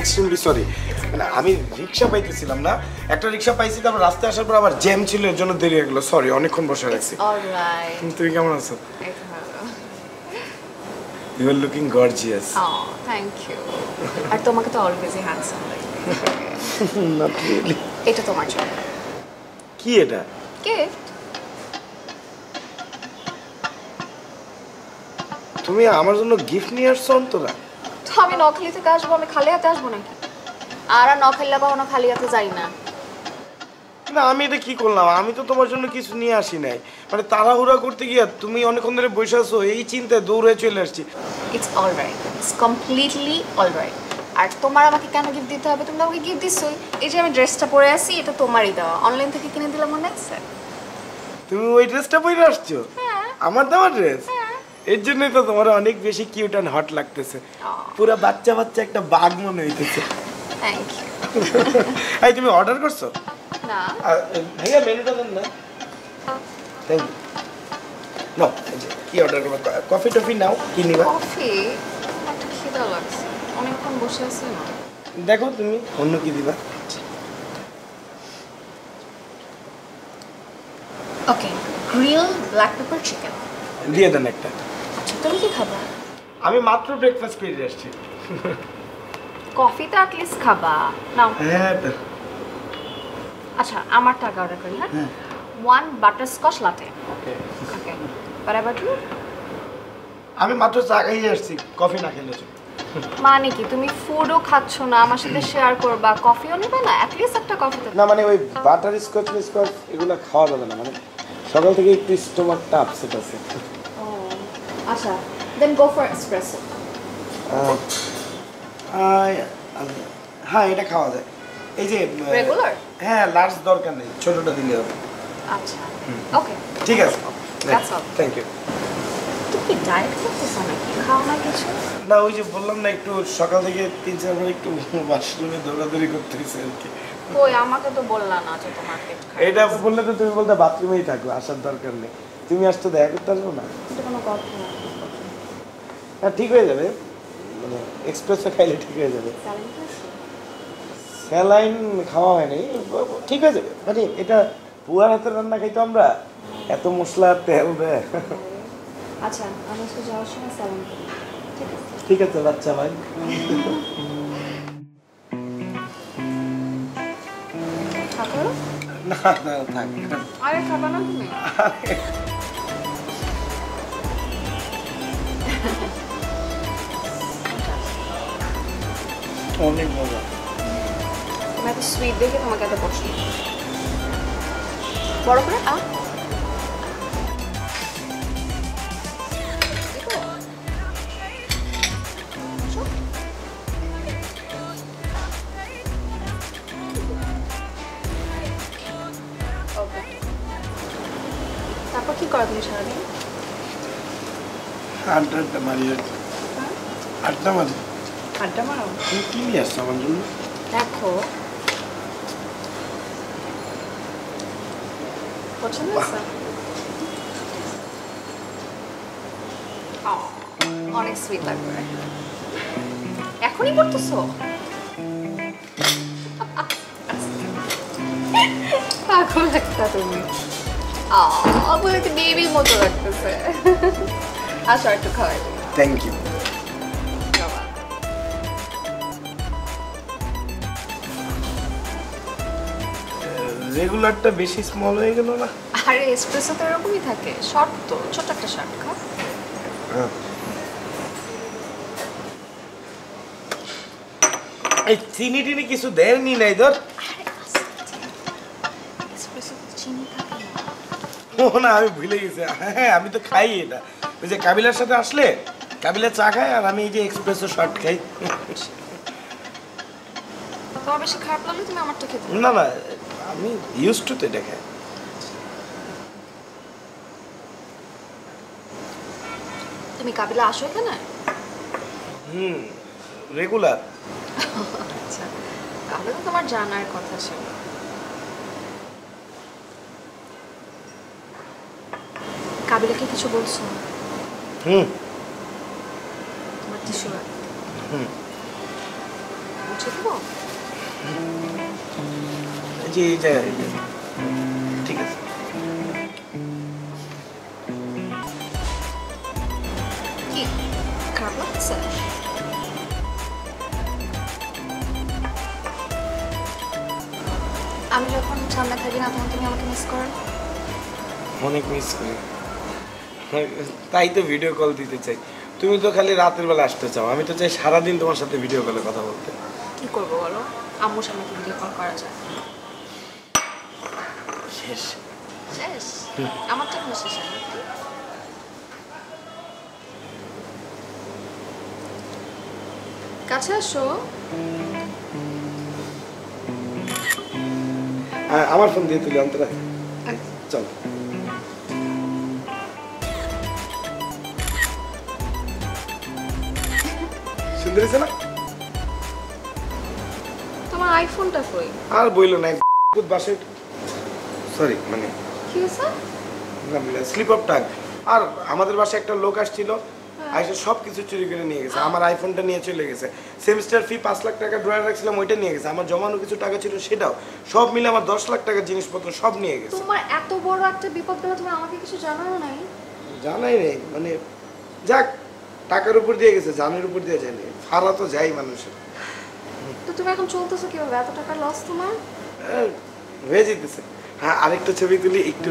Extremely sorry. মানে আমি রিক্সা পাইতেছিলাম না, একটা রিক্সা পাইছি, তারপর রাস্তায় আসার পর আবার জ্যাম ছিল, এর জন্য দেরি হয়ে গেল। সরি, অনেকক্ষণ বসে রাখছি। অলরাইট। তুমি কেমন আছো? এই তো ভালো। You are looking gorgeous. Thank you. আর তোমাকে তো অলওয়েজই হ্যান্ডসাম লাগে। Not really. এটা তোমার জন্য। কি এটা? গিফট। তুমি আমার জন্য গিফট নিয়ে আসছো অন্তরা? তো আমি নখালি থেকে আসবো, আমি খালি হাতে আসবো নাকি? আর নখালিলা কখনো খালি হাতে যাই না। না, আমি এটা কি করলাম? আমি তো তোমার জন্য কিছু নিয়ে আসি নাই। মানে তাড়াহুড়া করতে গিয়ে তুমি অনেকক্ষণ ধরে বসে আছো, এই চিন্তায় দৌড়ে চলে আসছি। It's alright, it's completely alright. আর তোমার আমাকে কেন গিফট দিতে হবে? তুমি আমাকে গিফট দিছোই। এই যে আমি ড্রেসটা পরে আছি, এটা তোমারই দেওয়া, অনলাইন থেকে কিনে দিলাম, মনে আছে? তুমি ওই ড্রেসটা পরে আসছো? আমার দেওয়া ড্রেস? এর জন্যই তো তোমার অনেক বেশি কিউট অ্যান্ড হট লাগতেছে। পুরো বাচ্চা বাচ্চা একটা বাঘ মনে হইতেছে। Thank you. এই তুমি অর্ডার করছো? না। ভাইয়া মেনুটা দেন না। Thank you. নাও, কি অর্ডার করবো? কফি টফি নাও, কি নিবা? কফি? একটা খিদা লাগছে, অনেকক্ষণ বসে আছি না। দেখো তুমি অন্য কি দিবা। ওকে, গ্রিল ব্ল্যাক পেপার চিকেন দিয়ে দেন একটা। আচ্ছা, তুমি কি খাবা? আমি মাত্র ব্রেকফাস্ট করে আসছি। কফি তো অ্যাটলিস্ট খাবা। নাও। হ্যাঁ। আচ্ছা, আমার টাকা অর্ডার করি। হ্যাঁ, 1 বাটারস্কচ লাটে। ওকে। ওকে, বাট আবার কি? আমি মাত্র চা খাইয়ে আসছি, কফি না খেলে চল। মানে কি তুমি ফুডও খাচ্ছ না, আমার সাথে শেয়ার করবা, কফিও নিবে না? অ্যাটলিস্ট একটা কফি তো। না মানে ওই বাটার স্কচ এগুলো খাওয়া যাবে না, মানে সকাল থেকে একটু স্টোমাকটা আপসেট আছে। ও আচ্ছা, দেন গো ফর এসপ্রেসো। হ্যাঁ, এটা খাওয়া যায়। এই যে রেগুলার? হ্যাঁ, লার্জ দরকার নেই, ছোটটা দিলে হবে। আচ্ছা, ওকে, ঠিক আছে। That's all. Thank you. তুমি কি ডায়েট করতেছ নাকি? খাও না কিছু? না, ওই যে বললাম না, একটু সকাল থেকে 3-4 বার একটু ওয়াশরুমে দৌড়াদৌড়ি করতে হয়েছে আর কি। কই, আমাকে তো বললা না যে তোমার পেট খারাপ। এটা বললে তো তুমি বলতে বাথরুমেই থাকো, আসার দরকার নেই। তুমি আসতে দেখা করতে আসবো না? এটা কোনো কথা না। হ্যাঁ, ঠিক হয়ে যাবে, মানে এক্সপ্রেসও খাইলে ঠিক হয়ে যাবে। স্যালাইন খাইছো? স্যালাইন খাওয়া হয়নি, ঠিক হয়ে যাবে। মানে এটা পুয়ার হাতের রান্না খাইতো আমরা, এত মশলা তেল দেয়। আচ্ছা, আমি আজকে যাওয়ার সময় স্যালাইন করি। ঠিক আছে? ঠিক আছে বাচ্চা ভাই। খাবো? না না, থাক। আরে খাবা না তুমি? অনেক মজা। তুমি এত সুইট দেখে তোমাকে এত পছন্দ। বড় করে তারপর কি করো তুমি সারাদিন? আড্ডা মারি আর কি। আড্ডা মারি। আড্ডা মারো? তুমি কি নিয়ে আসছো আমার জন্য? দেখো, পছন্দ হয়েছে? অনেক সুইট লাগবে। এখনই করতেছো? পাগল একটা তুমি। বলে তো বেবির মতো লাগতেছে। আসো একটু খাওয়াই দিই। Thank you. রেগুলারটা বেশি স্মল হয়ে গেল না? আরে এসপ্রেসো তো এরকমই থাকে, শর্ট তো, ছোট একটা শর্ট খাও। এই চিনি টিনি কিছু দেয়নি নাই ধর। এসপ্রেসো তো চিনি থাকে না। ও না, আমি ভুলে গেছি। হ্যাঁ, আমি তো খাই এটা। ওই যে কাবিলার সাথে আসলে কাবিলা চা খায়, আর আমি এই যে এক্সপ্রেসো শর্ট খাই। তোমার বেশি খারাপ লাগলে তুমি আমারটা খেতে পারো। না না, আমি ইউজ টু তো এটা খাই। তুমি কাবিলা আসো এখানে? রেগুলার। আচ্ছা, তাহলে তো তোমার জানার কথা ছিল। কাবিলাকে কিছু বলছো? হুম। তোমার টিস্যু? বুঝে দেবো? জি এই যে ঠিক আছে। কি খারাপ লাগছে? আমি যখন সামনে থাকি না তখন তুমি আমাকে মিস করো? অনেক মিস করি, তাই তো ভিডিও কল দিতে চাই। তুমি তো খালি রাতের বেলা আসতে চাও, আমি তো চাই সারাদিন তোমার সাথে ভিডিও কলে কথা বলতে। কি করবো বলো, আম্মুর সামনে কি ভিডিও কল করা যায়? শেষ শেষ? আমার তো কোনো শেষ হয়নি। কাছে আসো। আমার ফোন দিয়ে তুলি অন্তরা, চল। সুন্দর হয়েছে না? তোমার আইফোনটা কই? আর বইলো না, বাসে সরি মানে কি হয়েছে? Slip of tongue. আর আমাদের বাসায় একটা লোক আসছিল, আইসা সব কিছু চুরি করে নিয়ে গেছে। আমার আইফোনটা নিয়ে চলে গেছে, সেমিস্টার ফি 5 লাখ টাকা ড্রয়ার রাখছিলাম ওইটা নিয়ে গেছে, আমার জমানো কিছু টাকা ছিল সেটাও, সব মিলে আমার 10 লাখ টাকার জিনিসপত্র সব নিয়ে গেছে। তোমার এত বড় একটা বিপদ গেল, তুমি আমাকে কিছু জানানো নাই? জানাই নেই মানে, যাক টাকার উপর দিয়ে গেছে, জানের উপর দিয়ে যায়নি, ফারা তো যাই মানুষের। তো তুমি এখন চলতেছো কিভাবে? এত টাকা লস তোমার? হয়ে যেতেছে। হ্যাঁ আরেকটা ছবি তুলি একটু।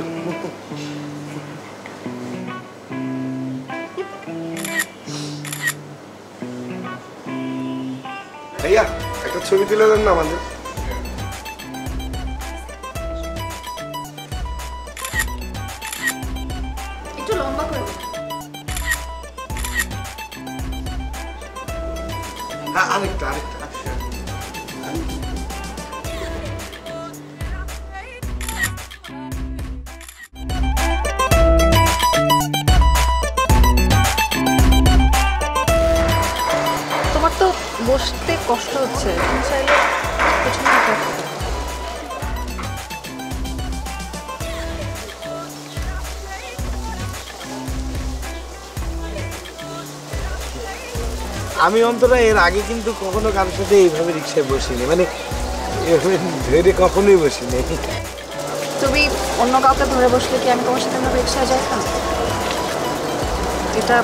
ভাইয়া একটা ছবি তুলে দেন না আমাদের। একটু লম্বা করে দিন। হ্যাঁ আরেকটা আরেকটা। তোমার তো বসতে কষ্ট হচ্ছে, তুমি চাইলে পেছনে বসতে পারো। আমি অন্তরা এর আগে কিন্তু কখনো কারোর সাথে এইভাবে রিক্সায় বসিনি, মানে এভাবে ধরে কখনোই বসিনি। তুমি অন্য কাউকে ধরে বসলে কি আমি তোমার সাথে আমার রিক্সায় যাইতাম? এটা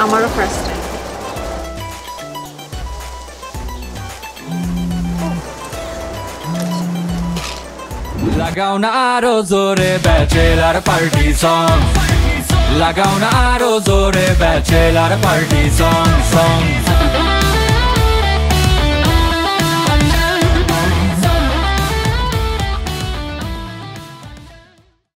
আমারও ফার্স্ট টাইম। লাগাও না আরো জোরে ব্যাচেলার পার্টি সং, লাগাও না আরো জোরে ব্যাচেলার পার্টি সং সং।